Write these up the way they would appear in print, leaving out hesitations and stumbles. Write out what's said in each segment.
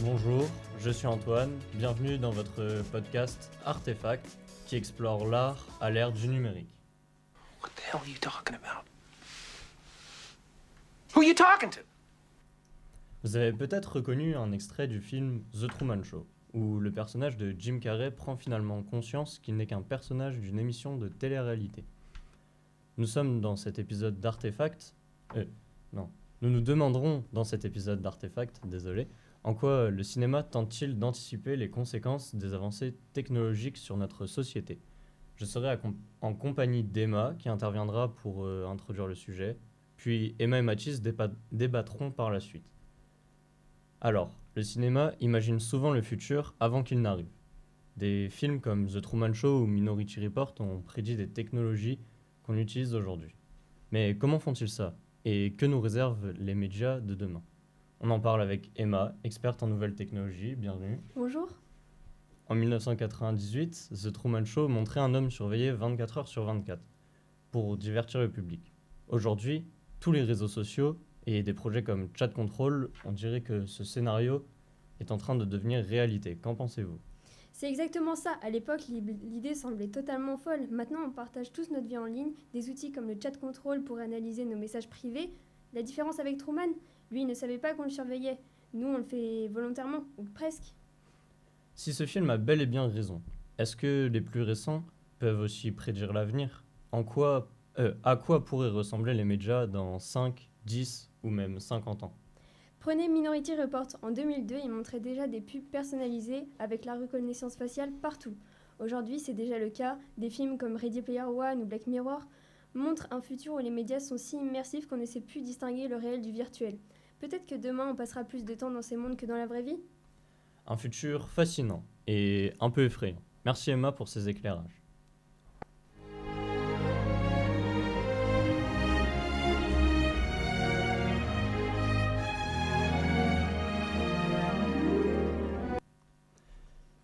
Bonjour, je suis Antoine, bienvenue dans votre podcast Artefact qui explore l'art à l'ère du numérique. What the hell are you talking about? Who are you talking to? Vous avez peut-être reconnu un extrait du film The Truman Show, où le personnage de Jim Carrey prend finalement conscience qu'il n'est qu'un personnage d'une émission de télé-réalité. Nous sommes dans cet épisode d'Artefact... Nous nous demanderons dans cet épisode d'Artefact, en quoi le cinéma tente-t-il d'anticiper les conséquences des avancées technologiques sur notre société. Je serai en compagnie d'Emma qui interviendra pour introduire le sujet, puis Emma et Mathis débattront par la suite. Alors, le cinéma imagine souvent le futur avant qu'il n'arrive. Des films comme The Truman Show ou Minority Report ont prédit des technologies qu'on utilise aujourd'hui. Mais comment font-ils ça ? Et que nous réservent les médias de demain ? On en parle avec Emma, experte en nouvelles technologies. Bienvenue. Bonjour. En 1998, The Truman Show montrait un homme surveillé 24 heures sur 24 pour divertir le public. Aujourd'hui, tous les réseaux sociaux et des projets comme Chat Control, on dirait que ce scénario est en train de devenir réalité. Qu'en pensez-vous ? C'est exactement ça. À l'époque, l'idée semblait totalement folle. Maintenant, on partage tous notre vie en ligne. Des outils comme le chat control pour analyser nos messages privés. La différence avec Truman, lui, il ne savait pas qu'on le surveillait. Nous, on le fait volontairement, ou presque. Si ce film a bel et bien raison, est-ce que les plus récents peuvent aussi prédire l'avenir ? À quoi pourraient ressembler les médias dans 5, 10 ou même 50 ans ? Prenez Minority Report. En 2002, il montrait déjà des pubs personnalisées avec la reconnaissance faciale partout. Aujourd'hui, c'est déjà le cas. Des films comme Ready Player One ou Black Mirror montrent un futur où les médias sont si immersifs qu'on ne sait plus distinguer le réel du virtuel. Peut-être que demain, on passera plus de temps dans ces mondes que dans la vraie vie ? Un futur fascinant et un peu effrayant. Merci Emma pour ces éclairages.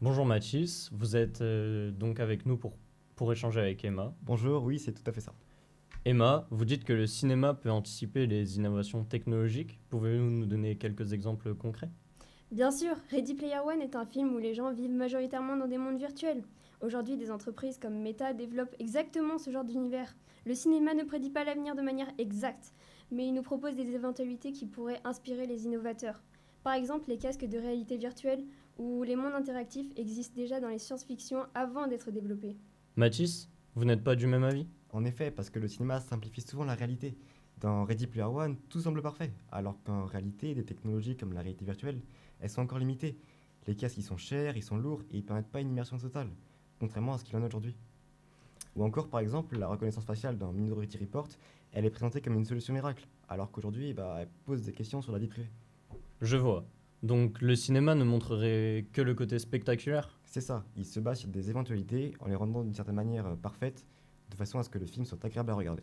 Bonjour Mathis, vous êtes donc avec nous pour échanger avec Emma. Bonjour, oui, c'est tout à fait ça. Emma, vous dites que le cinéma peut anticiper les innovations technologiques. Pouvez-vous nous donner quelques exemples concrets ? Bien sûr, Ready Player One est un film où les gens vivent majoritairement dans des mondes virtuels. Aujourd'hui, des entreprises comme Meta développent exactement ce genre d'univers. Le cinéma ne prédit pas l'avenir de manière exacte, mais il nous propose des éventualités qui pourraient inspirer les innovateurs. Par exemple, les casques de réalité virtuelle ou les mondes interactifs existent déjà dans les science-fiction avant d'être développés. Mathis, vous n'êtes pas du même avis ? En effet, parce que le cinéma simplifie souvent la réalité. Dans Ready Player One, tout semble parfait, alors qu'en réalité, des technologies comme la réalité virtuelle, elles sont encore limitées. Les casques, ils sont chers, ils sont lourds et ils permettent pas une immersion totale, contrairement à ce qu'il en est aujourd'hui. Ou encore, par exemple, la reconnaissance faciale dans Minority Report, elle est présentée comme une solution miracle, alors qu'aujourd'hui, elle pose des questions sur la vie privée. Je vois. Donc le cinéma ne montrerait que le côté spectaculaire ? C'est ça, il se base sur des éventualités en les rendant d'une certaine manière parfaites, de façon à ce que le film soit agréable à regarder.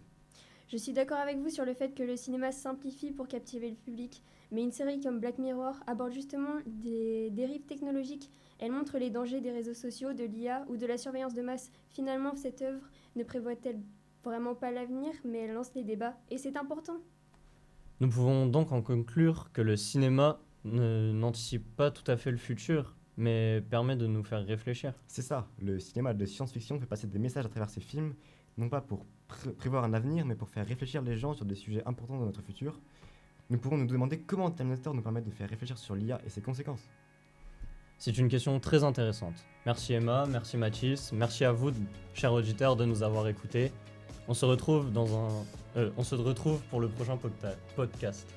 Je suis d'accord avec vous sur le fait que le cinéma simplifie pour captiver le public, mais une série comme Black Mirror aborde justement des dérives technologiques. Elle montre les dangers des réseaux sociaux, de l'IA ou de la surveillance de masse. Finalement, cette œuvre ne prévoit-elle vraiment pas l'avenir, mais elle lance les débats, et c'est important. Nous pouvons donc en conclure que le cinéma n'anticipe pas tout à fait le futur, mais permet de nous faire réfléchir. C'est ça, le cinéma de science-fiction fait passer des messages à travers ses films, non pas pour prévoir un avenir, mais pour faire réfléchir les gens sur des sujets importants de notre futur. Nous pourrons nous demander comment Terminator nous permet de faire réfléchir sur l'IA et ses conséquences. C'est une question très intéressante. Merci Emma, merci Mathis, merci à vous, chers auditeurs, de nous avoir écoutés. On se retrouve pour le prochain podcast.